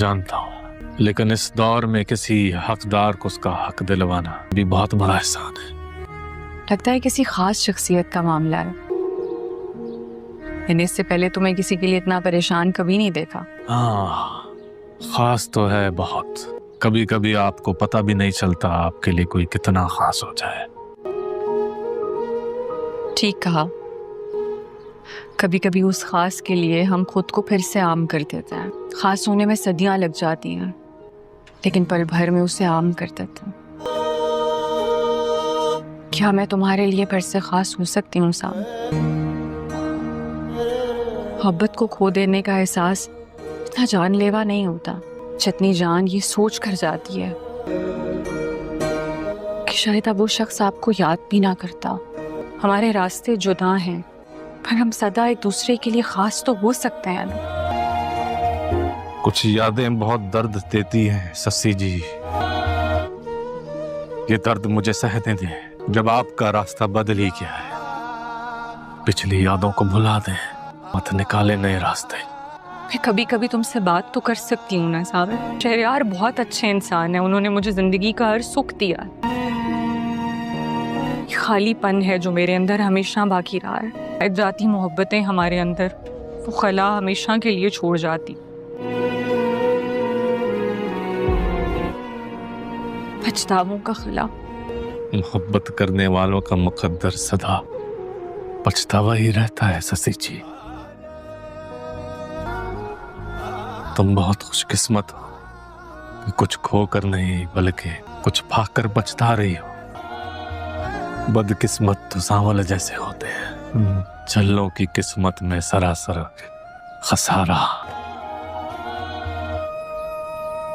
जानता हूँ, लेकिन इस दौर में किसी हकदार को उसका हक दिलवाना भी बहुत बड़ा एहसान है। लगता है किसी खास शख्सियत का मामला है। मैंने इससे पहले तुम्हें किसी के लिए इतना परेशान कभी नहीं देखा। हाँ, खास तो है बहुत। कभी कभी आपको पता भी नहीं चलता आपके लिए कोई कितना खास हो जाए। ठीक कहा। कभी कभी उस खास के लिए हम खुद को फिर से आम कर देते हैं। खास होने में सदियां लग जाती हैं, लेकिन पल भर में उसे आम कर देते हैं। क्या मैं तुम्हारे लिए फिर से खास हो सकती हूँ साम? मोहब्बत को खो देने का एहसास इतना जानलेवा नहीं होता जितनी जान ये सोच कर जाती है कि शायद अब वो शख्स आपको याद भी ना करता। हमारे रास्ते जुदा हैं, पर हम सदा एक दूसरे के लिए खास तो हो सकते हैं ना। कुछ यादें बहुत दर्द देती हैं सस्सी जी। ये दर्द मुझे सहने दें। जब आपका रास्ता बदल ही गया है, पिछली यादों को भुला दें, मत निकाले नए रास्ते। मैं कभी कभी तुमसे बात तो कर सकती हूँ ना साबिर। शहरयार बहुत अच्छे इंसान है, उन्होंने मुझे जिंदगी का हर सुख दिया। खालीपन है जो मेरे अंदर हमेशा बाकी रहा है। जाती मोहब्बतें हमारे अंदर वो खला हमेशा के लिए छोड़ जाती। पछतावों का खला। मोहब्बत करने वालों का मुकद्दर सदा पछतावा ही रहता है ससी जी। तुम बहुत खुशकिस्मत हो, कुछ खोकर नहीं बल्कि कुछ पाकर बचता रही हो। बदकिस्मत तो सांवल जैसे होते हैं, छल्लों की किस्मत में सरासर खसारा।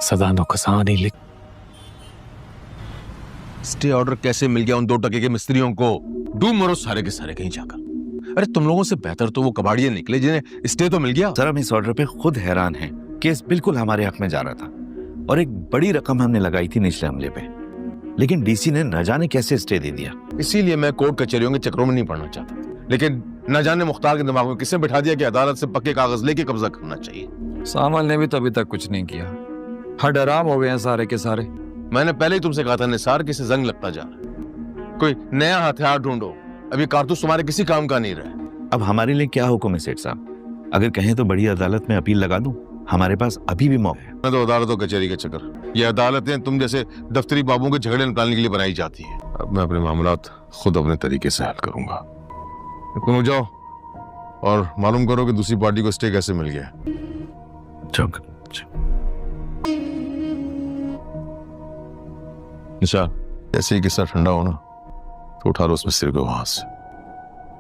सदा नुकसान ही लिख। स्टे ऑर्डर कैसे मिल गया उन 2 टके के मिस्त्रियों को? डूब मरो सारे के सारे कहीं जाकर। अरे तुम लोगों से बेहतर तो वो कबाड़िए निकले जिन्हें स्टे तो मिल गया। सर, हम इस ऑर्डर पे खुद हैरान हैं। केस बिल्कुल हमारे हक में जा रहा था और एक बड़ी रकम हमने लगाई थी निचले हमले पे, लेकिन डीसी ने न जाने कैसे स्टे दे दिया। इसीलिए मैं कोर्ट कचहरियों के चक्रों में नहीं पड़ना चाहता, लेकिन न जाने मुख्तार के दिमाग में किसने बिठा दिया कि अदालत से पक्के कागज लेके कब्जा करना चाहिए। सामल ने भी तो अभी तक कुछ नहीं किया। हडराम हो गए हैं सारे के सारे। मैंने पहले ही तुमसे कहा था निसार कि इसे जंग लगता जा रहा है। कोई नया हथियार ढूंढो, अभी कारतूस तुम्हारे किसी काम का नहीं रहा। अब हमारे लिए क्या हुक्म है सेठ साहब? अगर कहें तो बड़ी अदालत में अपील लगा दूं, हमारे पास अभी भी मौका है। मैं तो अदालतों कचहरी के चक्कर, ये अदालतें तुम जैसे दफ्तरी बाबुओं के झगड़े निकालने के लिए बनाई जाती है। अब मैं अपने मामलात खुद अपने तरीके से हल करूंगा। तुम हो जाओ और मालूम करो कि दूसरी पार्टी को स्टे कैसे मिल गया। निशान, जैसे ही किस्सा ठंडा हो ना तो उठा लो उस मिस्त्री को वहां से।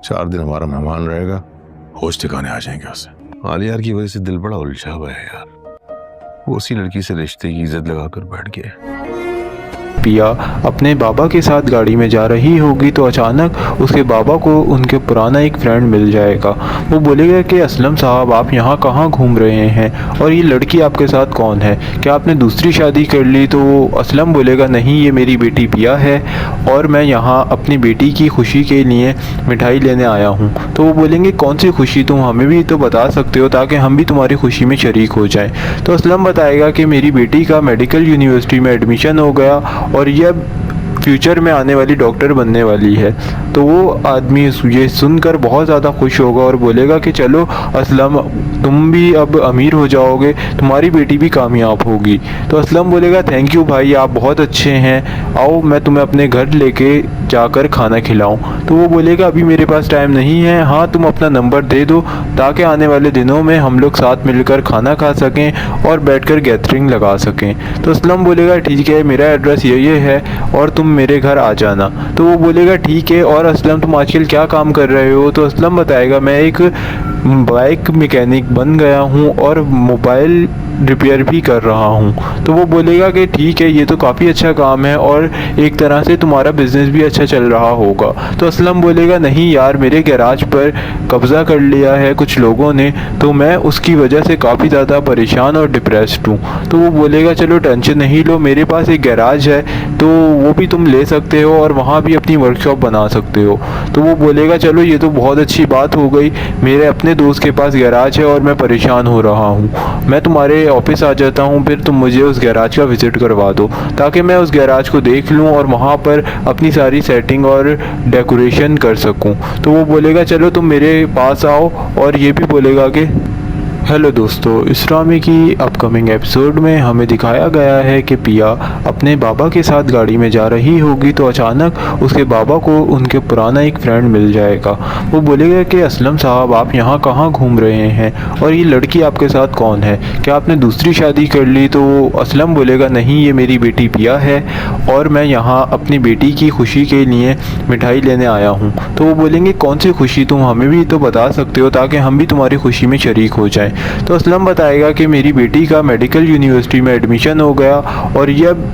4 दिन हमारा मेहमान रहेगा, होश ठिकाने आ जाएंगे उसे। आलियार की वजह से दिल बड़ा उलझा हुआ है यार। वो उसी लड़की से रिश्ते की इज्जत लगाकर बैठ गया। पिया अपने बाबा के साथ गाड़ी में जा रही होगी तो अचानक उसके बाबा को उनके पुराना एक फ्रेंड मिल जाएगा। वो बोलेगा कि असलम साहब, आप यहाँ कहाँ घूम रहे हैं और ये लड़की आपके साथ कौन है? क्या आपने दूसरी शादी कर ली? तो असलम बोलेगा नहीं, ये मेरी बेटी पिया है और मैं यहाँ अपनी बेटी की खुशी के लिए मिठाई लेने आया हूँ। तो वो बोलेंगे कौन सी खुशी, तुम हमें भी तो बता सकते हो ताकि हम भी तुम्हारी खुशी में शरीक हो जाएं। तो असलम बताएगा कि मेरी बेटी का मेडिकल यूनिवर्सिटी में एडमिशन हो गया और यह फ्यूचर में आने वाली डॉक्टर बनने वाली है। तो वो आदमी ये सुनकर बहुत ज़्यादा खुश होगा और बोलेगा कि चलो असलम, तुम भी अब अमीर हो जाओगे, तुम्हारी बेटी भी कामयाब होगी। तो असलम बोलेगा थैंक यू भाई, आप बहुत अच्छे हैं, आओ मैं तुम्हें अपने घर लेके जाकर खाना खिलाऊं। तो वो बोलेगा अभी मेरे पास टाइम नहीं है, हाँ तुम अपना नंबर दे दो ताकि आने वाले दिनों में हम लोग साथ मिलकर खाना खा सकें और बैठकर गैदरिंग लगा सकें। तो असलम बोलेगा ठीक है, मेरा एड्रेस ये है और तुम मेरे घर आ जाना। तो वो बोलेगा ठीक है, और असलम तुम आजकल क्या काम कर रहे हो? तो असलम बताएगा मैं एक बाइक मैकेनिक बन गया हूँ और मोबाइल रिपेयर भी कर रहा हूँ। तो वो बोलेगा कि ठीक है, ये तो काफ़ी अच्छा काम है और एक तरह से तुम्हारा बिजनेस भी अच्छा चल रहा होगा। तो असलम बोलेगा नहीं यार, मेरे गैराज पर कब्ज़ा कर लिया है कुछ लोगों ने, तो मैं उसकी वजह से काफ़ी ज़्यादा परेशान और डिप्रेस्ड हूँ। तो वो बोलेगा चलो टेंशन नहीं लो, मेरे पास एक गैराज है तो वो भी तुम ले सकते हो और वहाँ भी अपनी वर्कशॉप बना सकते हो। तो वो बोलेगा चलो ये तो बहुत अच्छी बात हो गई, मेरे अपने दोस्त के पास गैराज है और मैं परेशान हो रहा हूँ, मैं तुम्हारे ऑफिस आ जाता हूँ, फिर तुम मुझे उस गैराज का विज़िट करवा दो ताकि मैं उस गैराज को देख लूँ और वहाँ पर अपनी सारी सेटिंग और डेकोरेशन कर सकूँ। तो वो बोलेगा चलो तुम मेरे पास आओ, और ये भी बोलेगा कि हेलो दोस्तों, इस ड्रामे की अपकमिंग एपिसोड में हमें दिखाया गया है कि पिया अपने बाबा के साथ गाड़ी में जा रही होगी तो अचानक उसके बाबा को उनके पुराना एक फ्रेंड मिल जाएगा। वो बोलेगा कि असलम साहब आप यहाँ कहाँ घूम रहे हैं और ये लड़की आपके साथ कौन है, क्या आपने दूसरी शादी कर ली? तो असलम बोलेगा नहीं, ये मेरी बेटी पिया है और मैं यहाँ अपनी बेटी की खुशी के लिए मिठाई लेने आया हूँ। तो वो बोलेंगे कौन सी खुशी, तुम हमें भी तो बता सकते हो ताकि हम भी तुम्हारी खुशी में शरीक हो जाएं। तो असलम बताएगा कि मेरी बेटी का मेडिकल यूनिवर्सिटी में एडमिशन हो गया और यह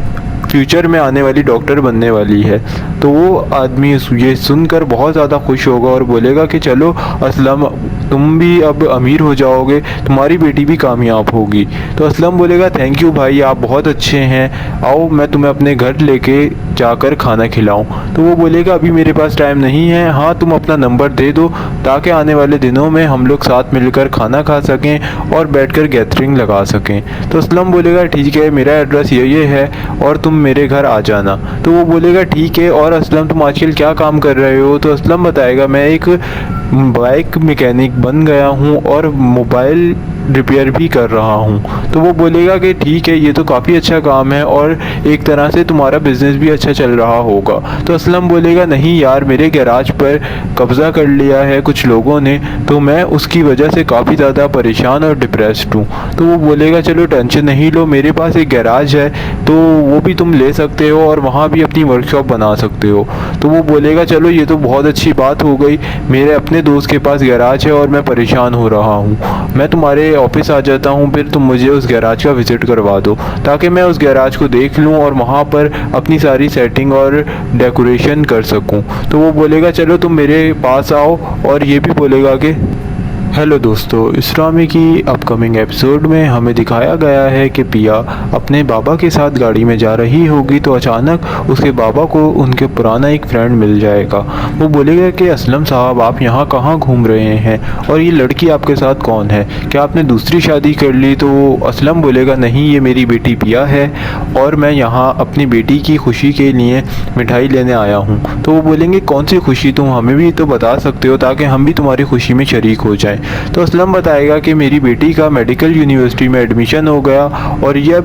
फ्यूचर में आने वाली डॉक्टर बनने वाली है। तो वो आदमी ये सुनकर बहुत ज़्यादा खुश होगा और बोलेगा कि चलो असलम तुम भी अब अमीर हो जाओगे, तुम्हारी बेटी भी कामयाब होगी। तो असलम बोलेगा थैंक यू भाई, आप बहुत अच्छे हैं, आओ मैं तुम्हें अपने घर लेके जाकर खाना खिलाऊं। तो वो बोलेगा अभी मेरे पास टाइम नहीं है, हाँ तुम अपना नंबर दे दो ताकि आने वाले दिनों में हम लोग साथ मिलकर खाना खा सकें और बैठकर गैदरिंग लगा सकें। तो असलम बोलेगा ठीक है, मेरा एड्रेस ये है और तुम मेरे घर आ जाना। तो वो बोलेगा ठीक है, और असलम तुम आजकल क्या काम कर रहे हो? तो असलम बताएगा मैं एक बाइक मैकेनिक बन गया हूँ और मोबाइल रिपेयर भी कर रहा हूँ। तो वो बोलेगा कि ठीक है, ये तो काफ़ी अच्छा काम है और एक तरह से तुम्हारा बिजनेस भी अच्छा चल रहा होगा। तो असलम बोलेगा नहीं यार, मेरे गैराज पर कब्ज़ा कर लिया है कुछ लोगों ने, तो मैं उसकी वजह से काफ़ी ज़्यादा परेशान और डिप्रेस्ड हूँ। तो वो बोलेगा चलो टेंशन नहीं लो, मेरे पास एक गैराज है तो वो भी तुम ले सकते हो और वहाँ भी अपनी वर्कशॉप बना सकते हो। तो वो बोलेगा चलो ये तो बहुत अच्छी बात हो गई, मेरे अपने दोस्त के पास गैराज है और मैं परेशान हो रहा हूँ, मैं तुम्हारे ऑफिस आ जाता हूँ, फिर तुम मुझे उस गैराज का विज़िट करवा दो ताकि मैं उस गैराज को देख लूँ और वहाँ पर अपनी सारी सेटिंग और डेकोरेशन कर सकूँ। तो वो बोलेगा चलो तुम मेरे पास आओ, और ये भी बोलेगा कि हेलो दोस्तों, इस ड्रामे की अपकमिंग एपिसोड में हमें दिखाया गया है कि पिया अपने बाबा के साथ गाड़ी में जा रही होगी तो अचानक उसके बाबा को उनके पुराना एक फ्रेंड मिल जाएगा। वो बोलेगा कि असलम साहब आप यहाँ कहाँ घूम रहे हैं और ये लड़की आपके साथ कौन है, क्या आपने दूसरी शादी कर ली? तो असलम बोलेगा नहीं, ये मेरी बेटी पिया है और मैं यहाँ अपनी बेटी की खुशी के लिए मिठाई लेने आया हूँ। तो वो बोलेंगे कौन सी खुशी, तुम हमें भी तो बता सकते हो ताकि हम भी तुम्हारी खुशी में शरीक हो जाएं। तो असलम बताएगा कि मेरी बेटी का मेडिकल यूनिवर्सिटी में एडमिशन हो गया और यह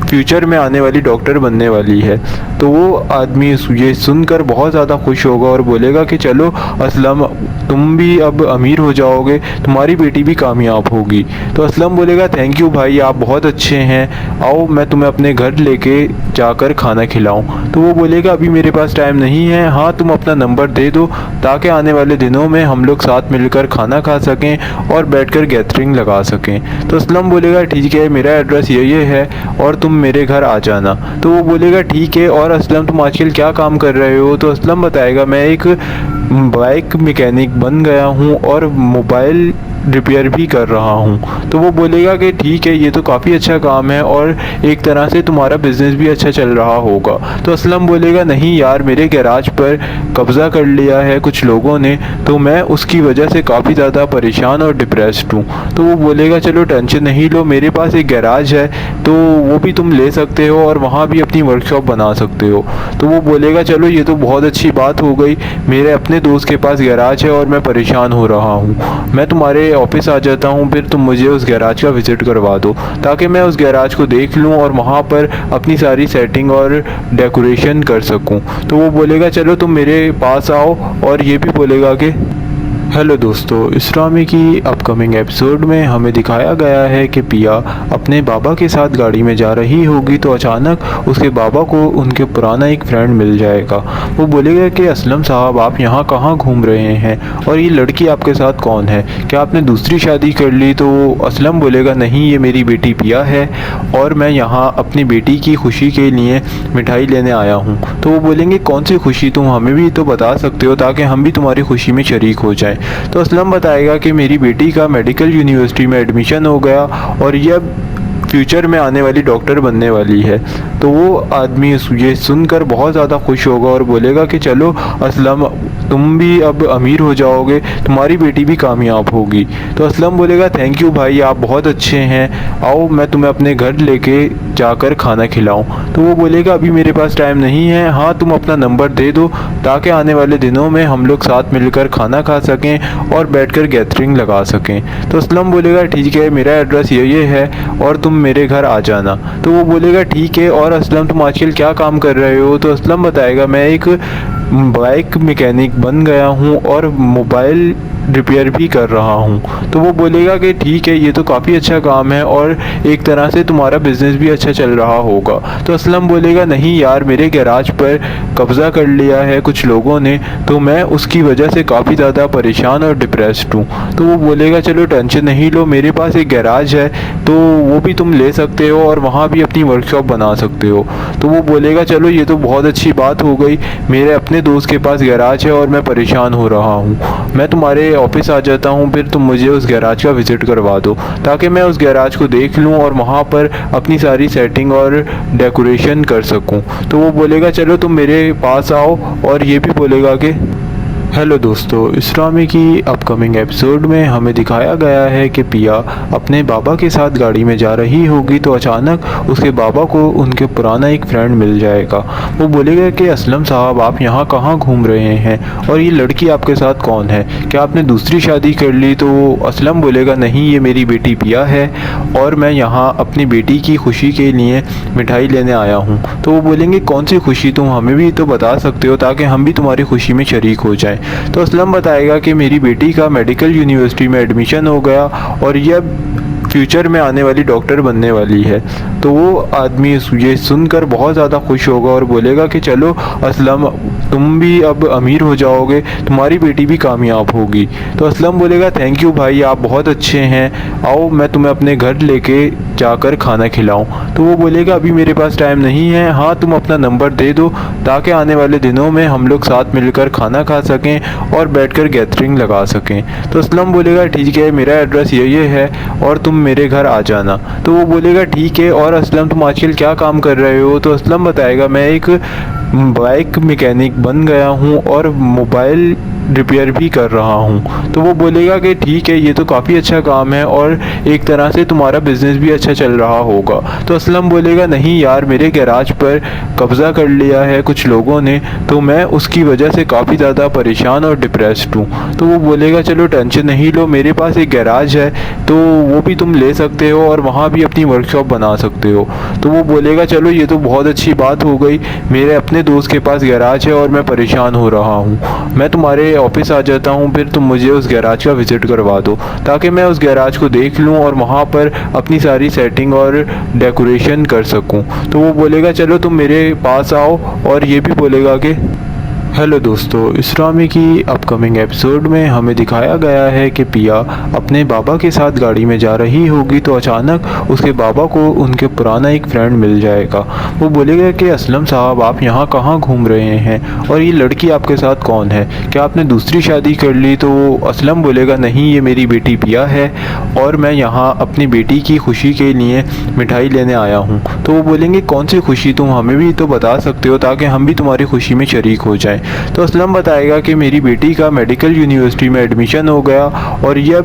फ्यूचर में आने वाली डॉक्टर बनने वाली है। तो वो आदमी ये सुनकर बहुत ज़्यादा खुश होगा और बोलेगा कि चलो असलम तुम भी अब अमीर हो जाओगे, तुम्हारी बेटी भी कामयाब होगी। तो असलम बोलेगा थैंक यू भाई, आप बहुत अच्छे हैं, आओ मैं तुम्हें अपने घर लेके जाकर खाना खिलाऊं। तो वो बोलेगा अभी मेरे पास टाइम नहीं है, हाँ तुम अपना नंबर दे दो ताकि आने वाले दिनों में हम लोग साथ मिलकर खाना खा सकें और बैठकर गैदरिंग लगा सकें। तो असलम बोलेगा ठीक है, मेरा एड्रेस ये है और तुम मेरे घर आ जाना। तो वो बोलेगा ठीक है, और असलम तुम आजकल क्या काम कर रहे हो? तो असलम बताएगा मैं एक बाइक मैकेनिक बन गया हूँ और मोबाइल रिपेयर भी कर रहा हूँ। तो वो बोलेगा कि ठीक है, ये तो काफ़ी अच्छा काम है और एक तरह से तुम्हारा बिजनेस भी अच्छा चल रहा होगा। तो असलम बोलेगा नहीं यार, मेरे गैराज पर कब्ज़ा कर लिया है कुछ लोगों ने, तो मैं उसकी वजह से काफ़ी ज़्यादा परेशान और डिप्रेस्ड हूँ। तो वो बोलेगा चलो टेंशन नहीं लो, मेरे पास एक गैराज है तो वो भी तुम ले सकते हो और वहाँ भी अपनी वर्कशॉप बना सकते हो। तो वो बोलेगा चलो ये तो बहुत अच्छी बात हो गई, मेरे अपने दोस्त के पास गैराज है और मैं परेशान हो रहा हूँ, मैं तुम्हारे ऑफिस आ जाता हूँ, फिर तुम मुझे उस गैराज का विज़िट करवा दो ताकि मैं उस गैराज को देख लूँ और वहाँ पर अपनी सारी सेटिंग और डेकोरेशन कर सकूँ। तो वो बोलेगा चलो तुम मेरे पास आओ, और ये भी बोलेगा कि हेलो दोस्तों, इस ड्रामे की अपकमिंग एपिसोड में हमें दिखाया गया है कि पिया अपने बाबा के साथ गाड़ी में जा रही होगी तो अचानक उसके बाबा को उनके पुराना एक फ्रेंड मिल जाएगा। वो बोलेगा कि असलम साहब आप यहाँ कहाँ घूम रहे हैं और ये लड़की आपके साथ कौन है, क्या आपने दूसरी शादी कर ली? तो असलम बोलेगा नहीं, ये मेरी बेटी पिया है और मैं यहाँ अपनी बेटी की खुशी के लिए मिठाई लेने आया हूँ। तो वो बोलेंगे कौन सी खुशी, तुम हमें भी तो बता सकते हो ताकि हम भी तुम्हारी खुशी में शरीक हो जाएं। तो असलम बताएगा कि मेरी बेटी का मेडिकल यूनिवर्सिटी में एडमिशन हो गया और यह फ्यूचर में आने वाली डॉक्टर बनने वाली है। तो वो आदमी ये सुनकर बहुत ज़्यादा खुश होगा और बोलेगा कि चलो असलम, तुम भी अब अमीर हो जाओगे, तुम्हारी बेटी भी कामयाब होगी। तो असलम बोलेगा थैंक यू भाई, आप बहुत अच्छे हैं, आओ मैं तुम्हें अपने घर लेके जाकर खाना खिलाऊं। तो वो बोलेगा अभी मेरे पास टाइम नहीं है, हाँ तुम अपना नंबर दे दो ताकि आने वाले दिनों में हम लोग साथ मिलकर खाना खा सकें और बैठकर गैदरिंग लगा सकें। तो असलम बोलेगा ठीक है, मेरा एड्रेस ये है और तुम मेरे घर आ जाना। तो वो बोलेगा ठीक है, और असलम तुम आजकल क्या काम कर रहे हो? तो असलम बताएगा मैं एक बाइक मैकेनिक बन गया हूँ और मोबाइल रिपेयर भी कर रहा हूँ। तो वो बोलेगा कि ठीक है, ये तो काफ़ी अच्छा काम है और एक तरह से तुम्हारा बिजनेस भी अच्छा चल रहा होगा। तो असलम बोलेगा नहीं यार, मेरे गैराज पर कब्ज़ा कर लिया है कुछ लोगों ने, तो मैं उसकी वजह से काफ़ी ज़्यादा परेशान और डिप्रेस्ड हूँ। तो वो बोलेगा चलो टेंशन नहीं लो, मेरे पास एक गैराज है तो वो भी तुम ले सकते हो और वहाँ भी अपनी वर्कशॉप बना सकते हो। तो वो बोलेगा चलो ये तो बहुत अच्छी बात हो गई, मेरे अपने दोस्त के पास गैराज है और मैं परेशान हो रहा हूँ, मैं तुम्हारे ऑफिस आ जाता हूँ, फिर तुम मुझे उस गैराज का विज़िट करवा दो ताकि मैं उस गैराज को देख लूँ और वहाँ पर अपनी सारी सेटिंग और डेकोरेशन कर सकूँ। तो वो बोलेगा चलो तुम मेरे पास आओ, और ये भी बोलेगा कि हेलो दोस्तों, इस ड्रामे की अपकमिंग एपिसोड में हमें दिखाया गया है कि पिया अपने बाबा के साथ गाड़ी में जा रही होगी तो अचानक उसके बाबा को उनके पुराना एक फ्रेंड मिल जाएगा। वो बोलेगा कि असलम साहब आप यहाँ कहाँ घूम रहे हैं और ये लड़की आपके साथ कौन है, क्या आपने दूसरी शादी कर ली? तो असलम बोलेगा नहीं, ये मेरी बेटी पिया है और मैं यहाँ अपनी बेटी की खुशी के लिए मिठाई लेने आया हूँ। तो वो बोलेंगे कौन सी खुशी, तुम हमें भी तो बता सकते हो ताकि हम भी तुम्हारी खुशी में शरीक हो जाएं। तो असलम बताएगा कि मेरी बेटी का मेडिकल यूनिवर्सिटी में एडमिशन हो गया और यह फ्यूचर में आने वाली डॉक्टर बनने वाली है। तो वो आदमी ये सुनकर बहुत ज़्यादा खुश होगा और बोलेगा कि चलो असलम, तुम भी अब अमीर हो जाओगे, तुम्हारी बेटी भी कामयाब होगी। तो असलम बोलेगा थैंक यू भाई, आप बहुत अच्छे हैं, आओ मैं तुम्हें अपने घर लेके जाकर खाना खिलाऊं। तो वो बोलेगा अभी मेरे पास टाइम नहीं है, हाँ तुम अपना नंबर दे दो ताकि आने वाले दिनों में हम लोग साथ मिलकर खाना खा सकें और बैठकर गैदरिंग लगा सकें। तो असलम बोलेगा ठीक है, मेरा एड्रेस ये है और तुम मेरे घर आ जाना। तो वो बोलेगा ठीक है, और असलम तुम आजकल क्या काम कर रहे हो? तो असलम बताएगा मैं एक बाइक मैकेनिक बन गया हूँ और मोबाइल रिपेयर भी कर रहा हूँ। तो वो बोलेगा कि ठीक है, ये तो काफ़ी अच्छा काम है और एक तरह से तुम्हारा बिजनेस भी अच्छा चल रहा होगा। तो असलम बोलेगा नहीं यार, मेरे गैराज पर कब्ज़ा कर लिया है कुछ लोगों ने, तो मैं उसकी वजह से काफ़ी ज़्यादा परेशान और डिप्रेस्ड हूँ। तो वो बोलेगा चलो टेंशन नहीं लो, मेरे पास एक गैराज है तो वो भी तुम ले सकते हो और वहाँ भी अपनी वर्कशॉप बना सकते हो। तो वो बोलेगा चलो ये तो बहुत अच्छी बात हो गई, मेरे अपने दोस्त के पास गैराज है और मैं परेशान हो रहा हूँ, मैं तुम्हारे ऑफिस आ जाता हूँ, फिर तुम मुझे उस गैराज का विज़िट करवा दो ताकि मैं उस गैराज को देख लूँ और वहाँ पर अपनी सारी सेटिंग और डेकोरेशन कर सकूँ। तो वो बोलेगा चलो तुम मेरे पास आओ, और ये भी बोलेगा कि हेलो दोस्तों, इस ड्रामे की अपकमिंग एपिसोड में हमें दिखाया गया है कि पिया अपने बाबा के साथ गाड़ी में जा रही होगी तो अचानक उसके बाबा को उनके पुराना एक फ्रेंड मिल जाएगा। वो बोलेगा कि असलम साहब आप यहाँ कहाँ घूम रहे हैं और ये लड़की आपके साथ कौन है, क्या आपने दूसरी शादी कर ली? तो असलम बोलेगा नहीं, ये मेरी बेटी पिया है और मैं यहाँ अपनी बेटी की खुशी के लिए मिठाई लेने आया हूँ। तो वो बोलेंगे कौन सी खुशी, तुम हमें भी तो बता सकते हो ताकि हम भी तुम्हारी खुशी में शरीक हो जाएं। तो असलम बताएगा कि मेरी बेटी का मेडिकल यूनिवर्सिटी में एडमिशन हो गया और यह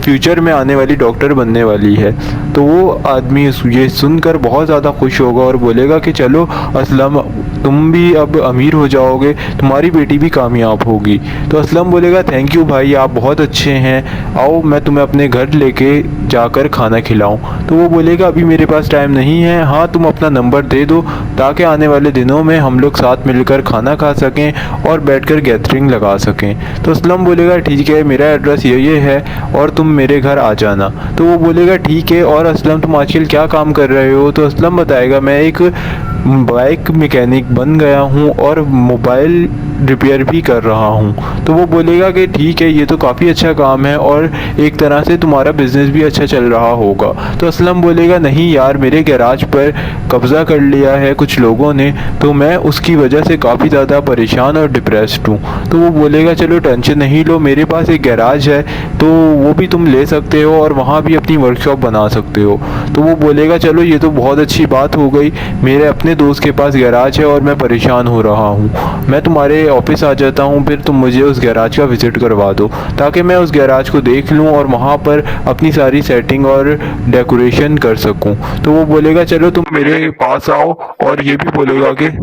फ्यूचर में आने वाली डॉक्टर बनने वाली है। तो वो आदमी ये सुनकर बहुत ज़्यादा खुश होगा और बोलेगा कि चलो असलम, तुम भी अब अमीर हो जाओगे, तुम्हारी बेटी भी कामयाब होगी। तो असलम बोलेगा थैंक यू भाई, आप बहुत अच्छे हैं, आओ मैं तुम्हें अपने घर लेके जाकर खाना खिलाऊं। तो वो बोलेगा अभी मेरे पास टाइम नहीं है, हाँ तुम अपना नंबर दे दो ताकि आने वाले दिनों में हम लोग साथ मिलकर खाना खा सकें और बैठकर गैदरिंग लगा सकें। तो असलम बोलेगा ठीक है, मेरा एड्रेस ये है और तुम मेरे घर आ जाना। तो वो बोलेगा ठीक है, और असलम तुम आजकल क्या काम कर रहे हो? तो असलम बताएगा मैं एक बाइक मैकेनिक बन गया हूँ और मोबाइल रिपेयर भी कर रहा हूँ। तो वो बोलेगा कि ठीक है, ये तो काफ़ी अच्छा काम है और एक तरह से तुम्हारा बिजनेस भी अच्छा चल रहा होगा। तो असलम बोलेगा नहीं यार, मेरे गैराज पर कब्ज़ा कर लिया है कुछ लोगों ने, तो मैं उसकी वजह से काफ़ी ज़्यादा परेशान और डिप्रेस्ड हूँ। तो वो बोलेगा चलो टेंशन नहीं लो, मेरे पास एक गैराज है तो वो भी तुम ले सकते हो और वहाँ भी अपनी वर्कशॉप बना सकते हो। तो वो बोलेगा चलो ये तो बहुत अच्छी बात हो गई, मेरे अपने दोस्त के पास गैराज है और मैं परेशान हो रहा हूँ, मैं तुम्हारे ऑफिस आ जाता हूँ, फिर तुम मुझे उस गैराज का विज़िट करवा दो ताकि मैं उस गैराज को देख लूँ और वहाँ पर अपनी सारी सेटिंग और डेकोरेशन कर सकूँ। तो वो बोलेगा चलो तुम मेरे पास आओ और ये भी बोलेगा कि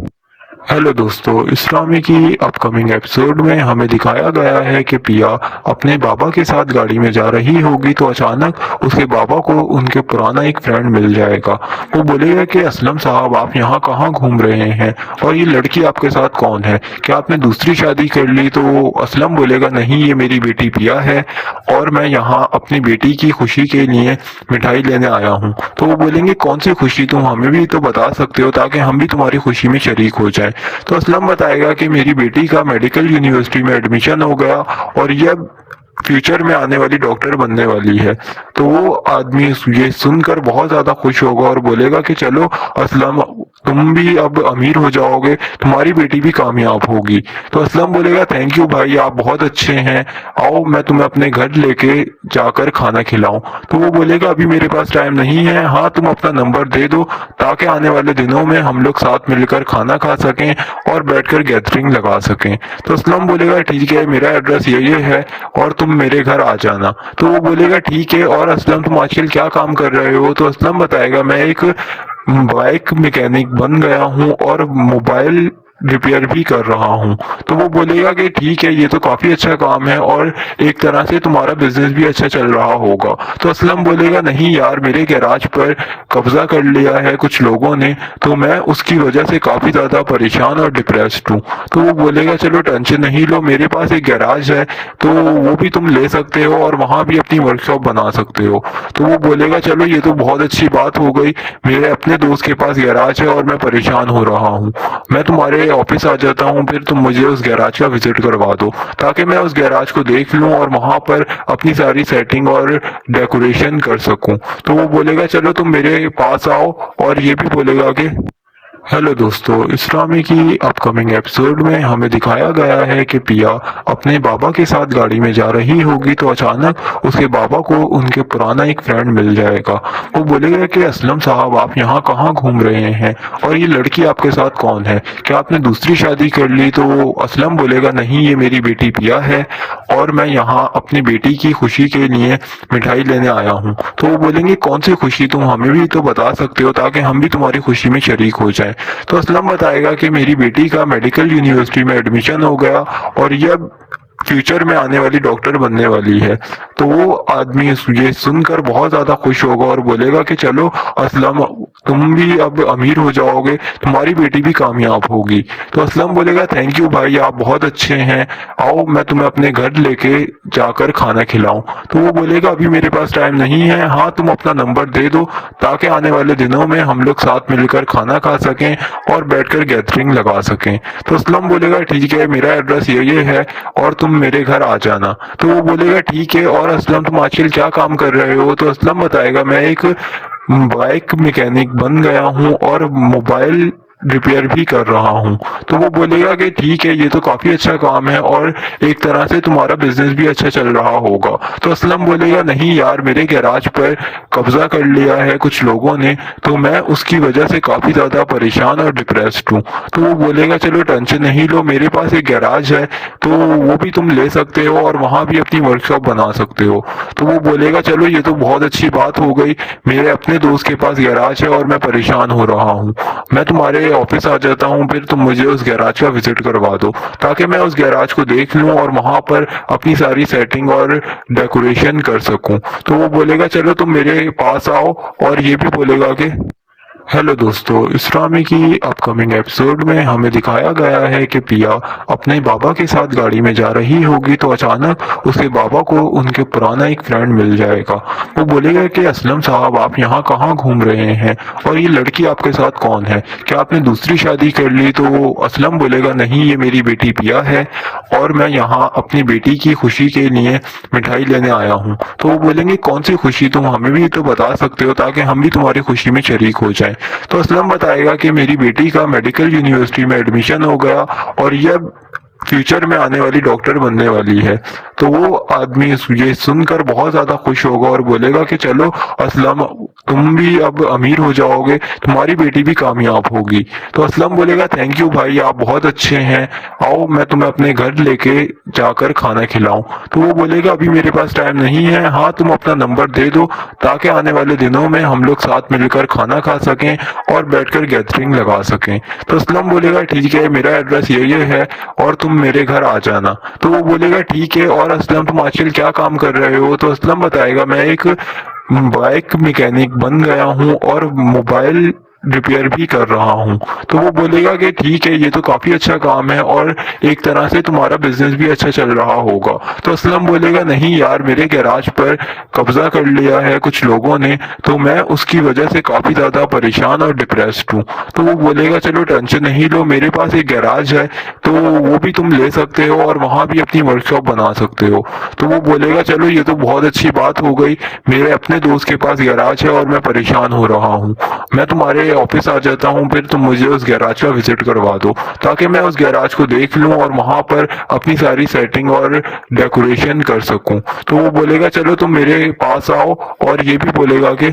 हेलो दोस्तों, इस्लामी की अपकमिंग एपिसोड में हमें दिखाया गया है कि पिया अपने बाबा के साथ गाड़ी में जा रही होगी तो अचानक उसके बाबा को उनके पुराना एक फ्रेंड मिल जाएगा। वो बोलेगा कि असलम साहब, आप यहाँ कहाँ घूम रहे हैं और ये लड़की आपके साथ कौन है, क्या आपने दूसरी शादी कर ली? तो असलम बोलेगा नहीं, ये मेरी बेटी पिया है और मैं यहाँ अपनी बेटी की खुशी के लिए मिठाई लेने आया हूँ। तो वो बोलेंगे कौन सी खुशी, तुम हमें भी तो बता सकते हो ताकि हम भी तुम्हारी खुशी में शरीक हो जाए। तो असलम बताएगा कि मेरी बेटी का मेडिकल यूनिवर्सिटी में एडमिशन हो गया और यह फ्यूचर में आने वाली डॉक्टर बनने वाली है। तो वो आदमी ये सुनकर बहुत ज्यादा खुश होगा और बोलेगा कि चलो असलम, तुम भी अब अमीर हो जाओगे, तुम्हारी बेटी भी कामयाब होगी। तो असलम बोलेगा थैंक यू भाई, आप बहुत अच्छे हैं, आओ मैं तुम्हें अपने घर लेके जाकर खाना खिलाऊं। तो वो बोलेगा अभी मेरे पास टाइम नहीं है, हाँ तुम अपना नंबर दे दो ताकि आने वाले दिनों में हम लोग साथ मिलकर खाना खा सकें और बैठकर गैदरिंग लगा सकें। तो असलम बोलेगा ठीक है, मेरा एड्रेस ये है और तुम मेरे घर आ जाना। तो वो बोलेगा ठीक है, और असलम तुम आजकल क्या काम कर रहे हो? तो असलम बताएगा मैं एक बाइक मैकेनिक बन गया हूँ और मोबाइल रिपेयर भी कर रहा हूँ। तो वो बोलेगा कि ठीक है, ये तो काफी अच्छा काम है और एक तरह से तुम्हारा बिजनेस भी अच्छा चल रहा होगा। तो असलम बोलेगा नहीं यार, मेरे गैराज पर कब्जा कर लिया है कुछ लोगों ने, तो मैं उसकी वजह से काफी ज्यादा परेशान और डिप्रेस्ड हूँ। तो वो बोलेगा चलो टेंशन नहीं लो, मेरे पास एक गैराज है तो वो भी तुम ले सकते हो और वहाँ भी अपनी वर्कशॉप बना सकते हो। तो वो बोलेगा चलो ये तो बहुत अच्छी बात हो गई, मेरे अपने दोस्त के पास गैराज है और मैं परेशान हो रहा हूँ, मैं तुम्हारे ऑफिस आ जाता हूँ, फिर तुम मुझे उस गैराज का विजिट करवा दो ताकि मैं उस गैराज को देख लूँ और वहां पर अपनी सारी सेटिंग और डेकोरेशन कर सकूं। तो वो बोलेगा चलो तुम मेरे पास आओ और ये भी बोलेगा कि हेलो दोस्तों, इस्लामी की अपकमिंग एपिसोड में हमें दिखाया गया है कि पिया अपने बाबा के साथ गाड़ी में जा रही होगी तो अचानक उसके बाबा को उनके पुराना एक फ्रेंड मिल जाएगा। वो बोलेगा कि असलम साहब, आप यहाँ कहाँ घूम रहे हैं और ये लड़की आपके साथ कौन है, क्या आपने दूसरी शादी कर ली? तो असलम बोलेगा नहीं, ये मेरी बेटी पिया है और मैं यहाँ अपनी बेटी की खुशी के लिए मिठाई लेने आया हूँ। तो वो बोलेंगे कौन सी खुशी, तुम हमें भी तो बता सकते हो ताकि हम भी तुम्हारी खुशी में शरीक हो जाए। तो असलम बताएगा कि मेरी बेटी का मेडिकल यूनिवर्सिटी में एडमिशन हो गया और यह फ्यूचर में आने वाली डॉक्टर बनने वाली है। तो वो आदमी ये सुनकर बहुत ज्यादा खुश होगा और बोलेगा कि चलो असलम, तुम भी अब अमीर हो जाओगे, तुम्हारी बेटी भी कामयाब होगी। तो असलम बोलेगा थैंक यू भाई, आप बहुत अच्छे हैं, आओ मैं तुम्हें अपने घर लेके जाकर खाना खिलाऊं। तो वो बोलेगा अभी मेरे पास टाइम नहीं है, हाँ तुम अपना नंबर दे दो ताकि आने वाले दिनों में हम लोग साथ मिलकर खाना खा सकें और बैठकर गैदरिंग लगा सकें। तो असलम बोलेगा ठीक है, मेरा एड्रेस ये है और तुम मेरे घर आ जाना। तो वो बोलेगा ठीक है, और असलम तुम आजकल क्या काम कर रहे हो? तो असलम बताएगा मैं एक बाइक मैकेनिक बन गया हूँ और मोबाइल रिपेयर भी कर रहा हूँ। तो वो बोलेगा कि ठीक है, ये तो काफी अच्छा काम है और एक तरह से तुम्हारा बिजनेस भी अच्छा चल रहा होगा। तो असलम बोलेगा नहीं यार, मेरे गैराज पर कब्जा कर लिया है कुछ लोगों ने, तो मैं उसकी वजह से काफी ज्यादा परेशान और डिप्रेस्ड हूँ। तो वो बोलेगा चलो टेंशन नहीं लो, मेरे पास एक गैराज है तो वो भी तुम ले सकते हो और वहां भी अपनी वर्कशॉप बना सकते हो। तो वो बोलेगा चलो ये तो बहुत अच्छी बात हो गई, मेरे अपने दोस्त के पास गैराज है और मैं परेशान हो रहा हूँ, मैं तुम्हारे ऑफिस आ जाता हूँ, फिर तुम मुझे उस गैराज का विजिट करवा दो ताकि मैं उस गैराज को देख लूँ और वहां पर अपनी सारी सेटिंग और डेकोरेशन कर सकूं। तो वो बोलेगा चलो तुम मेरे पास आओ और ये भी बोलेगा कि हेलो दोस्तों, इस ड्रामे की अपकमिंग एपिसोड में हमें दिखाया गया है कि पिया अपने बाबा के साथ गाड़ी में जा रही होगी तो अचानक उसके बाबा को उनके पुराना एक फ्रेंड मिल जाएगा। वो बोलेगा कि असलम साहब, आप यहाँ कहाँ घूम रहे हैं और ये लड़की आपके साथ कौन है, क्या आपने दूसरी शादी कर ली? तो असलम बोलेगा नहीं, ये मेरी बेटी पिया है और मैं यहाँ अपनी बेटी की खुशी के लिए मिठाई लेने आया हूँ। तो वो बोलेंगे कौन सी खुशी, तुम हमें भी तो बता सकते हो ताकि हम भी तुम्हारी खुशी में शरीक हो जाएं। तो असलम बताएगा कि मेरी बेटी का मेडिकल यूनिवर्सिटी में एडमिशन हो गया और यह फ्यूचर में आने वाली डॉक्टर बनने वाली है। तो वो आदमी ये सुनकर बहुत ज्यादा खुश होगा और बोलेगा कि चलो असलम, तुम भी अब अमीर हो जाओगे, तुम्हारी बेटी भी कामयाब होगी। तो असलम बोलेगा थैंक यू भाई, आप बहुत अच्छे हैं, आओ मैं तुम्हें अपने घर लेके जाकर खाना खिलाऊं। तो वो बोलेगा अभी मेरे पास टाइम नहीं है, हाँ तुम अपना नंबर दे दो ताकि आने वाले दिनों में हम लोग साथ मिलकर खाना खा सकें और बैठकर गैदरिंग लगा सकें। तो असलम बोलेगा ठीक है, मेरा एड्रेस यही है और तुम मेरे घर आ जाना। तो वो बोलेगा ठीक है, और असलम तुम आजकल क्या काम कर रहे हो? तो असलम बताएगा मैं एक बाइक मैकेनिक बन गया हूँ और मोबाइल रिपेयर भी कर रहा हूँ। तो वो बोलेगा कि ठीक है, ये तो काफी अच्छा काम है और एक तरह से तुम्हारा बिजनेस भी अच्छा चल रहा होगा। तो असलम बोलेगा नहीं यार, मेरे गैराज पर कब्जा कर लिया है कुछ लोगों ने, तो मैं उसकी वजह से काफी ज्यादा परेशान और डिप्रेस्ड हूँ। तो वो बोलेगा चलो टेंशन नहीं लो, मेरे पास एक गैराज है तो वो भी तुम ले सकते हो और वहां भी अपनी वर्कशॉप बना सकते हो। तो वो बोलेगा चलो ये तो बहुत अच्छी बात हो गई, मेरे अपने दोस्त के पास गैराज है और मैं परेशान हो रहा हूँ, मैं तुम्हारे ऑफिस आ जाता हूँ, फिर तुम मुझे उस गैराज का विजिट करवा दो ताकि मैं उस गैराज को देख लूँ और वहां पर अपनी सारी सेटिंग और डेकोरेशन कर सकूं। तो वो बोलेगा चलो तुम मेरे पास आओ, और ये भी बोलेगा कि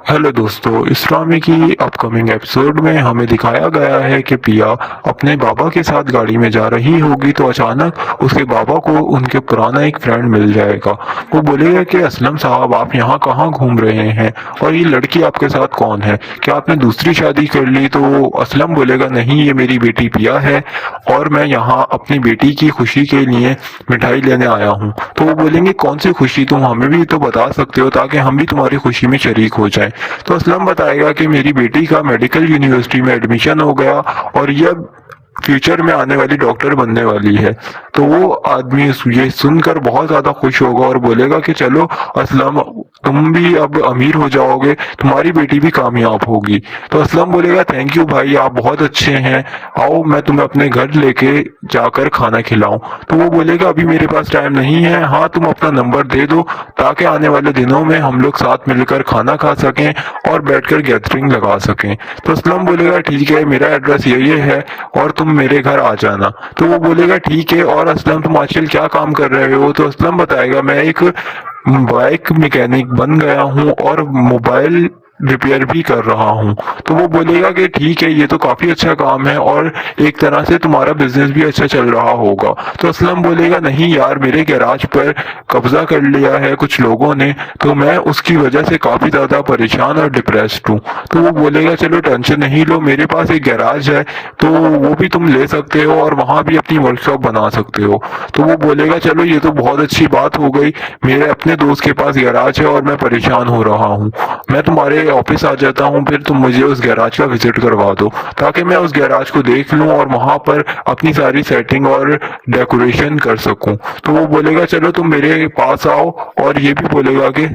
हेलो दोस्तों, इस ड्रामे की अपकमिंग एपिसोड में हमें दिखाया गया है कि पिया अपने बाबा के साथ गाड़ी में जा रही होगी तो अचानक उसके बाबा को उनके पुराना एक फ्रेंड मिल जाएगा। वो बोलेगा कि असलम साहब, आप यहाँ कहाँ घूम रहे हैं और ये लड़की आपके साथ कौन है, क्या आपने दूसरी शादी कर ली? तो असलम बोलेगा नहीं, ये मेरी बेटी पिया है और मैं यहाँ अपनी बेटी की खुशी के लिए मिठाई लेने आया हूँ। तो वो बोलेंगे कौन सी खुशी, तुम हमें भी तो बता सकते हो ताकि हम भी तुम्हारी खुशी में शरीक हो जाएं। तो असलम बताएगा कि मेरी बेटी का मेडिकल यूनिवर्सिटी में एडमिशन हो गया और यह फ्यूचर में आने वाली डॉक्टर बनने वाली है। तो वो आदमी ये सुनकर बहुत ज्यादा खुश होगा और बोलेगा कि चलो असलम, तुम भी अब अमीर हो जाओगे, तुम्हारी बेटी भी कामयाब होगी। तो असलम बोलेगा थैंक यू भाई, आप बहुत अच्छे हैं, आओ मैं तुम्हें अपने घर लेके जाकर खाना खिलाऊं। तो वो बोलेगा अभी मेरे पास टाइम नहीं है, हाँ तुम अपना नंबर दे दो ताकि आने वाले दिनों में हम लोग साथ मिलकर खाना खा सकें और बैठकर गैदरिंग लगा सकें। तो असलम बोलेगा ठीक है, मेरा एड्रेस यही है और तुम मेरे घर आ जाना। तो वो बोलेगा ठीक है, और असलम तुम आजकल क्या काम कर रहे हो? तो असलम बताएगा मैं एक बाइक मैकेनिक बन गया हूँ और मोबाइल रिपेयर भी कर रहा हूँ। तो वो बोलेगा कि ठीक है, ये तो काफी अच्छा काम है और एक तरह से तुम्हारा बिजनेस भी अच्छा चल रहा होगा। तो असलम बोलेगा नहीं यार, मेरे गैराज पर कब्जा कर लिया है कुछ लोगों ने, तो मैं उसकी वजह से काफी ज्यादा परेशान और डिप्रेस्ड हूँ। तो वो बोलेगा चलो टेंशन नहीं लो, मेरे पास एक गैराज है तो वो भी तुम ले सकते हो और वहां भी अपनी वर्कशॉप बना सकते हो। तो वो बोलेगा चलो ये तो बहुत अच्छी बात हो गई, मेरे अपने दोस्त के पास गैराज है और मैं परेशान हो रहा हूँ, मैं तुम्हारे ऑफिस आ जाता हूँ, फिर तुम मुझे उस गैराज का विजिट करवा दो ताकि मैं उस गैराज को देख लूँ और वहां पर अपनी सारी सेटिंग और डेकोरेशन कर सकूं। तो वो बोलेगा चलो तुम मेरे पास आओ, और ये भी बोलेगा कि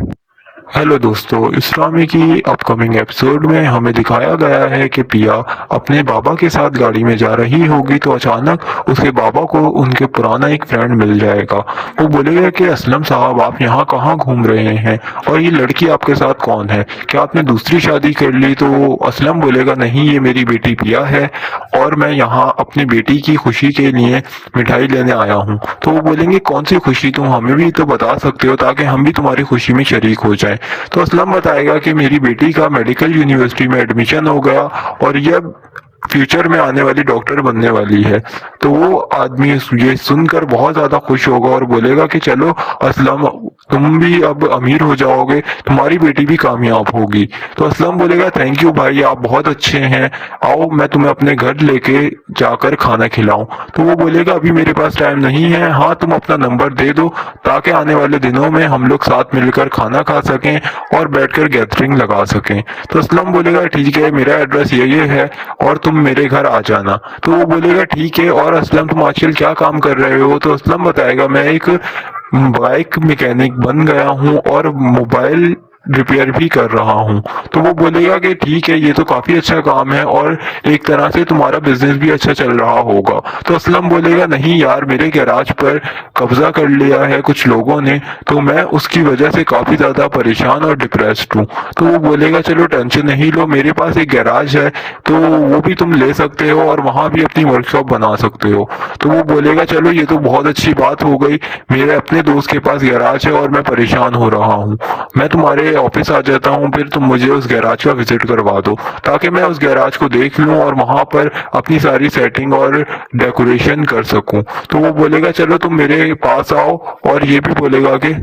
हेलो दोस्तों, इस ड्रामे की अपकमिंग एपिसोड में हमें दिखाया गया है कि पिया अपने बाबा के साथ गाड़ी में जा रही होगी तो अचानक उसके बाबा को उनके पुराना एक फ्रेंड मिल जाएगा। वो बोलेगा कि असलम साहब, आप यहाँ कहाँ घूम रहे हैं और ये लड़की आपके साथ कौन है, क्या आपने दूसरी शादी कर ली? तो असलम बोलेगा नहीं, ये मेरी बेटी पिया है और मैं यहाँ अपनी बेटी की खुशी के लिए मिठाई लेने आया हूँ। तो वो बोलेंगे कौन सी खुशी, तुम हमें भी तो बता सकते हो ताकि हम भी तुम्हारी खुशी में शरीक हो जाएं। तो असलम बताएगा कि मेरी बेटी का मेडिकल यूनिवर्सिटी में एडमिशन हो गया और यह फ्यूचर में आने वाली डॉक्टर बनने वाली है। तो वो आदमी ये सुनकर बहुत ज्यादा खुश होगा और बोलेगा कि चलो असलम, तुम भी अब अमीर हो जाओगे, तुम्हारी बेटी भी कामयाब होगी। तो असलम बोलेगा थैंक यू भाई, आप बहुत अच्छे हैं, आओ मैं तुम्हें अपने घर लेके जाकर खाना खिलाऊं। तो वो बोलेगा अभी मेरे पास टाइम नहीं है, हाँ तुम अपना नंबर दे दो ताकि आने वाले दिनों में हम लोग साथ मिलकर खाना खा सकें और बैठकर गैदरिंग लगा सकें। तो असलम बोलेगा ठीक है, मेरा एड्रेस ये है और तुम मेरे घर आ जाना। तो वो बोलेगा ठीक है, और असलम तुम आजकल क्या काम कर रहे हो? तो असलम बताएगा मैं एक बाइक मैकेनिक बन गया हूँ और मोबाइल रिपेयर भी कर रहा हूँ। तो वो बोलेगा कि ठीक है, ये तो काफी अच्छा काम है और एक तरह से तुम्हारा बिजनेस भी अच्छा चल रहा होगा। तो असलम बोलेगा नहीं यार, मेरे गैराज पर कब्जा कर लिया है कुछ लोगों ने, तो मैं उसकी वजह से काफी ज्यादा परेशान और डिप्रेस्ड हूँ। तो वो बोलेगा चलो टेंशन नहीं लो, मेरे पास एक गैराज है तो वो भी तुम ले सकते हो और वहां भी अपनी वर्कशॉप बना सकते हो। तो वो बोलेगा चलो ये तो बहुत अच्छी बात हो गई, मेरे अपने दोस्त के पास गैराज है और मैं परेशान हो रहा हूँ, मैं तुम्हारे ऑफिस आ जाता हूँ, फिर तुम मुझे उस गैराज का विजिट करवा दो ताकि मैं उस गैराज को देख लूँ और वहां पर अपनी सारी सेटिंग और डेकोरेशन कर सकूं। तो वो बोलेगा चलो तुम मेरे पास आओ, और ये भी बोलेगा कि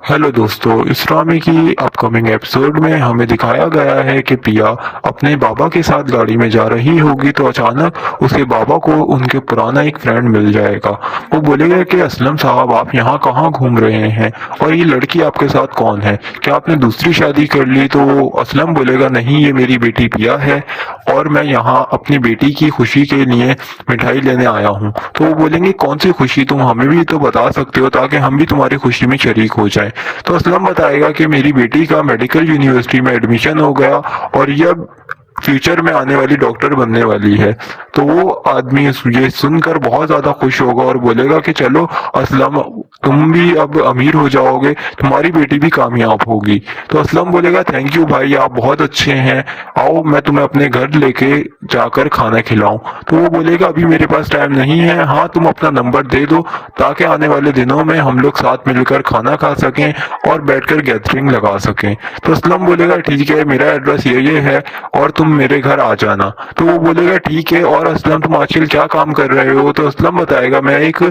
हेलो दोस्तों, इस ड्रामे की अपकमिंग एपिसोड में हमें दिखाया गया है कि पिया अपने बाबा के साथ गाड़ी में जा रही होगी तो अचानक उसके बाबा को उनके पुराना एक फ्रेंड मिल जाएगा। वो बोलेगा कि असलम साहब, आप यहाँ कहाँ घूम रहे हैं और ये लड़की आपके साथ कौन है, क्या आपने दूसरी शादी कर ली? तो असलम बोलेगा नहीं, ये मेरी बेटी पिया है और मैं यहाँ अपनी बेटी की खुशी के लिए मिठाई लेने आया हूँ। तो वो बोलेंगे कौन सी खुशी, तुम हमें भी तो बता सकते हो ताकि हम भी तुम्हारी खुशी में शरीक हो जाए। तो असलम बताएगा कि मेरी बेटी का मेडिकल यूनिवर्सिटी में एडमिशन हो गया और यह फ्यूचर में आने वाली डॉक्टर बनने वाली है। तो वो आदमी ये सुनकर बहुत ज्यादा खुश होगा और बोलेगा कि चलो असलम, तुम भी अब अमीर हो जाओगे, तुम्हारी बेटी भी कामयाब होगी। तो असलम बोलेगा थैंक यू भाई, आप बहुत अच्छे हैं, आओ मैं तुम्हें अपने घर लेके जाकर खाना खिलाऊं। तो वो बोलेगा अभी मेरे पास टाइम नहीं है, हाँ तुम अपना नंबर दे दो ताकि आने वाले दिनों में हम लोग साथ मिलकर खाना खा सकें और बैठकर गैदरिंग लगा सकें। तो असलम बोलेगा ठीक है, मेरा एड्रेस ये है और तुम मेरे घर आ जाना। तो वो बोलेगा ठीक है, और असलम तुम आजकल क्या काम कर रहे हो? तो असलम बताएगा मैं एक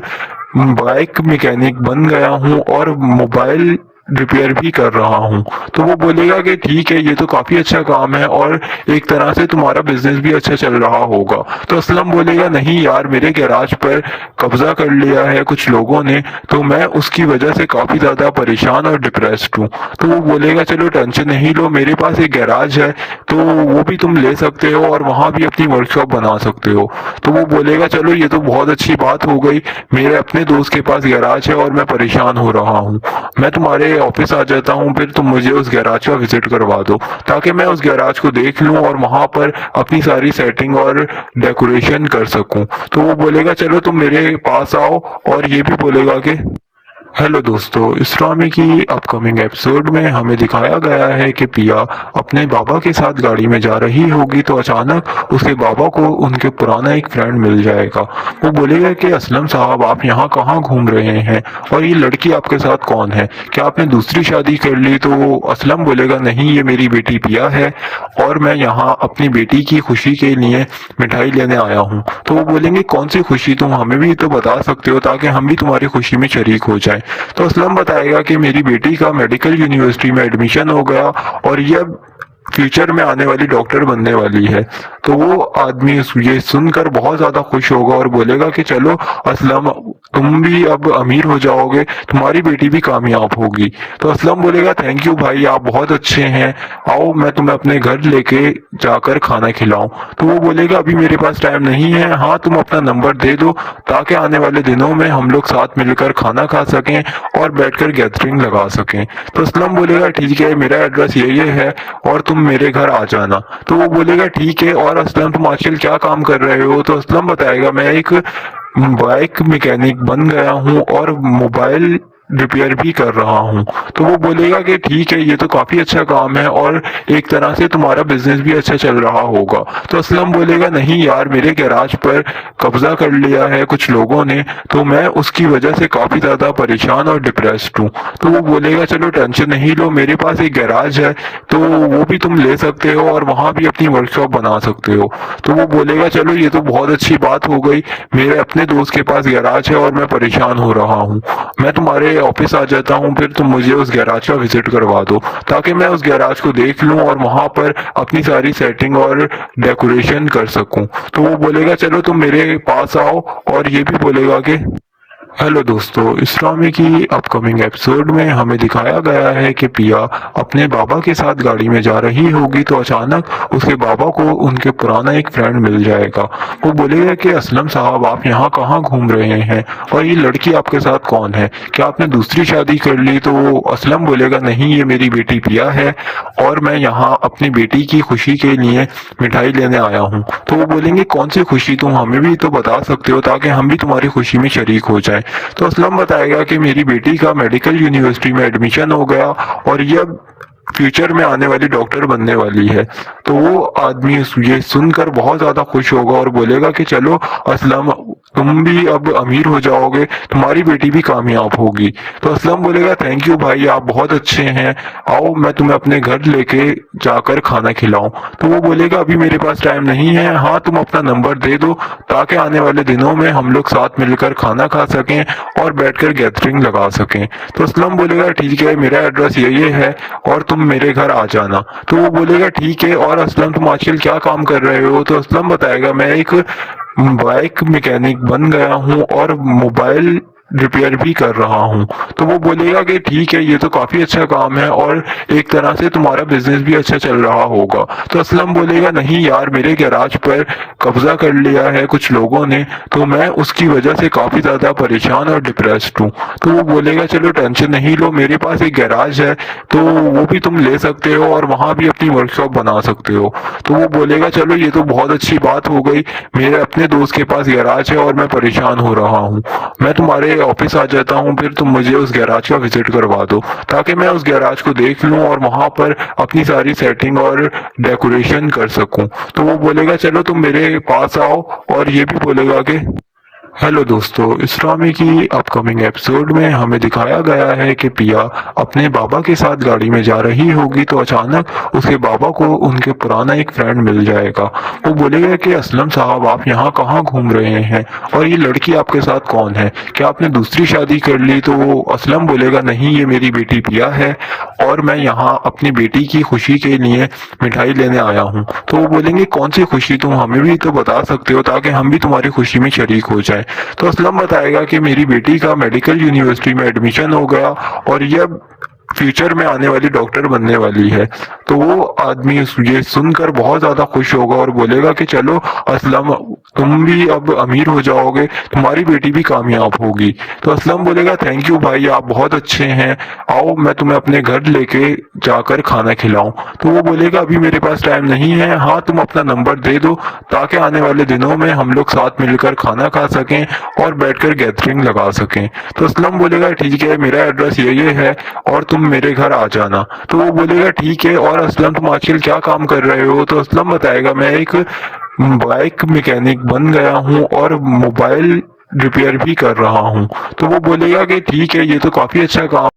बाइक मैकेनिक बन गया हूँ और मोबाइल रिपेयर भी कर रहा हूँ। तो वो बोलेगा कि ठीक है, ये तो काफी अच्छा काम है और एक तरह से तुम्हारा बिजनेस भी अच्छा चल रहा होगा। तो असलम बोलेगा नहीं यार, मेरे गैराज पर कब्जा कर लिया है कुछ लोगों ने, तो मैं उसकी वजह से काफी ज्यादा परेशान और डिप्रेस्ड हूँ। तो वो बोलेगा चलो टेंशन नहीं लो, मेरे पास एक गैराज है तो वो भी तुम ले सकते हो और वहां भी अपनी वर्कशॉप बना सकते हो। तो वो बोलेगा चलो ये तो बहुत अच्छी बात हो गई, मेरे अपने दोस्त के पास गैराज है और मैं परेशान हो रहा हूँ, मैं तुम्हारे ऑफिस आ जाता हूँ, फिर तुम मुझे उस गैराज का विजिट करवा दो ताकि मैं उस गैराज को देख लूँ और वहां पर अपनी सारी सेटिंग और डेकोरेशन कर सकूं। तो वो बोलेगा चलो तुम मेरे पास आओ, और ये भी बोलेगा कि हेलो दोस्तों, इस ड्रामे की अपकमिंग एपिसोड में हमें दिखाया गया है कि पिया अपने बाबा के साथ गाड़ी में जा रही होगी तो अचानक उसके बाबा को उनके पुराना एक फ्रेंड मिल जाएगा। वो बोलेगा कि असलम साहब, आप यहाँ कहाँ घूम रहे हैं और ये लड़की आपके साथ कौन है, क्या आपने दूसरी शादी कर ली? तो असलम बोलेगा नहीं, ये मेरी बेटी पिया है और मैं यहाँ अपनी बेटी की खुशी के लिए मिठाई लेने आया हूँ। तो वो बोलेंगे कौन सी खुशी, तुम हमें भी तो बता सकते हो ताकि हम भी तुम्हारी खुशी में शरीक हो जाए। तो असलम बताएगा कि मेरी बेटी का मेडिकल यूनिवर्सिटी में एडमिशन हो गया और यह फ्यूचर में आने वाली डॉक्टर बनने वाली है। तो वो आदमी ये सुनकर बहुत ज्यादा खुश होगा और बोलेगा कि चलो असलम, तुम भी अब अमीर हो जाओगे, तुम्हारी बेटी भी कामयाब होगी। तो असलम बोलेगा थैंक यू भाई, आप बहुत अच्छे हैं, आओ मैं तुम्हें अपने घर लेके जाकर खाना खिलाऊं। तो वो बोलेगा अभी मेरे पास टाइम नहीं है, हाँ तुम अपना नंबर दे दो ताकि आने वाले दिनों में हम लोग साथ मिलकर खाना खा सकें और बैठकर गैदरिंग लगा सकें। तो असलम बोलेगा ठीक है, मेरा एड्रेस ये है और तुम मेरे घर आ जाना। तो वो बोलेगा ठीक है, और असलम तुम आजकल क्या काम कर रहे हो? तो असलम बताएगा मैं एक बाइक मैकेनिक बन गया हूँ और मोबाइल रिपेयर भी कर रहा हूँ। तो वो बोलेगा कि ठीक है, ये तो काफी अच्छा काम है और एक तरह से तुम्हारा बिजनेस भी अच्छा चल रहा होगा। तो असलम बोलेगा नहीं यार, मेरे गैराज पर कब्जा कर लिया है कुछ लोगों ने, तो मैं उसकी वजह से काफी ज्यादा परेशान और डिप्रेस्ड हूँ। तो वो बोलेगा चलो टेंशन नहीं लो, मेरे पास एक गैराज है तो वो भी तुम ले सकते हो और वहां भी अपनी वर्कशॉप बना सकते हो। तो वो बोलेगा चलो ये तो बहुत अच्छी बात हो गई, मेरे अपने दोस्त के पास गैराज है और मैं परेशान हो रहा हूँ, मैं तुम्हारे ऑफिस आ जाता हूँ, फिर तुम मुझे उस गैराज का विजिट करवा दो ताकि मैं उस गैराज को देख लूँ और वहां पर अपनी सारी सेटिंग और डेकोरेशन कर सकूं। तो वो बोलेगा चलो तुम मेरे पास आओ और ये भी बोलेगा कि हेलो दोस्तों, इस ड्रामे की अपकमिंग एपिसोड में हमें दिखाया गया है कि पिया अपने बाबा के साथ गाड़ी में जा रही होगी तो अचानक उसके बाबा को उनके पुराना एक फ्रेंड मिल जाएगा। वो बोलेगा कि असलम साहब, आप यहाँ कहाँ घूम रहे हैं और ये लड़की आपके साथ कौन है, क्या आपने दूसरी शादी कर ली? तो असलम बोलेगा नहीं, ये मेरी बेटी पिया है और मैं यहाँ अपनी बेटी की खुशी के लिए मिठाई लेने आया हूँ। तो वो बोलेंगे कौन सी खुशी, तुम हमें भी तो बता सकते हो ताकि हम भी तुम्हारी खुशी में शरीक हो जाए। तो असलम बताएगा कि मेरी बेटी का मेडिकल यूनिवर्सिटी में एडमिशन हो गया और ये अब फ्यूचर में आने वाली डॉक्टर बनने वाली है। तो वो आदमी ये सुनकर बहुत ज्यादा खुश होगा और बोलेगा कि चलो असलम, तुम भी अब अमीर हो जाओगे, तुम्हारी बेटी भी कामयाब होगी। तो असलम बोलेगा थैंक यू भाई, आप बहुत अच्छे हैं, आओ मैं तुम्हें अपने घर लेके जाकर खाना खिलाऊं। तो वो बोलेगा अभी मेरे पास टाइम नहीं है, हाँ तुम अपना नंबर दे दो ताकि आने वाले दिनों में हम लोग साथ मिलकर खाना खा सकें और बैठकर गैदरिंग लगा सकें। तो असलम बोलेगा ठीक है, मेरा एड्रेस यही है और तुम मेरे घर आ जाना। तो वो बोलेगा ठीक है, और असलम तुम आजकल क्या काम कर रहे हो? तो असलम बताएगा मैं एक बाइक मैकेनिक बन गया हूँ और मोबाइल रिपेयर भी कर रहा हूँ। तो वो बोलेगा कि ठीक है, ये तो काफी अच्छा काम है और एक तरह से तुम्हारा बिजनेस भी अच्छा चल रहा होगा। तो असलम बोलेगा नहीं यार, मेरे गैराज पर कब्जा कर लिया है कुछ लोगों ने, तो मैं उसकी वजह से काफी ज्यादा परेशान और डिप्रेस्ड हूँ। तो वो बोलेगा चलो टेंशन नहीं लो, मेरे पास एक गैराज है तो वो भी तुम ले सकते हो और वहां भी अपनी वर्कशॉप बना सकते हो। तो वो बोलेगा चलो ये तो बहुत अच्छी बात हो गई, मेरे अपने दोस्त के पास गैराज है और मैं परेशान हो रहा हूँ, मैं तुम्हारे ऑफिस आ जाता हूँ, फिर तुम मुझे उस गैराज का विजिट करवा दो ताकि मैं उस गैराज को देख लूँ और वहां पर अपनी सारी सेटिंग और डेकोरेशन कर सकूं। तो वो बोलेगा चलो तुम मेरे पास आओ और ये भी बोलेगा कि हेलो दोस्तों, इस ड्रामे की अपकमिंग एपिसोड में हमें दिखाया गया है कि पिया अपने बाबा के साथ गाड़ी में जा रही होगी तो अचानक उसके बाबा को उनके पुराना एक फ्रेंड मिल जाएगा। वो बोलेगा कि असलम साहब, आप यहाँ कहाँ घूम रहे हैं और ये लड़की आपके साथ कौन है, क्या आपने दूसरी शादी कर ली? तो वो असलम बोलेगा नहीं, ये मेरी बेटी पिया है और मैं यहाँ अपनी बेटी की खुशी के लिए मिठाई लेने आया हूँ। तो वो बोलेंगे कौन सी खुशी, तुम हमें भी तो बता सकते हो ताकि हम भी तुम्हारी खुशी में शरीक हो जाए। तो असलम बताएगा कि मेरी बेटी का मेडिकल यूनिवर्सिटी में एडमिशन हो गया और ये फ्यूचर में आने वाली डॉक्टर बनने वाली है। तो वो आदमी ये सुनकर बहुत ज्यादा खुश होगा और बोलेगा कि चलो असलम, तुम भी अब अमीर हो जाओगे, तुम्हारी बेटी भी कामयाब होगी। तो असलम बोलेगा थैंक यू भाई, आप बहुत अच्छे हैं, आओ मैं तुम्हें अपने घर लेके जाकर खाना खिलाऊं। तो वो बोलेगा अभी मेरे पास टाइम नहीं है, हाँ तुम अपना नंबर दे दो ताकि आने वाले दिनों में हम लोग साथ मिलकर खाना खा सकें और बैठकर गैदरिंग लगा सकें। तो असलम बोलेगा ठीक है, मेरा एड्रेस यही है और तुम मेरे घर आ जाना। तो वो बोलेगा ठीक है, और असलम तुम आजकल क्या काम कर रहे हो? तो असलम बताएगा मैं एक बाइक मैकेनिक बन गया हूँ और मोबाइल रिपेयर भी कर रहा हूँ। तो वो बोलेगा कि ठीक है, ये तो काफी अच्छा काम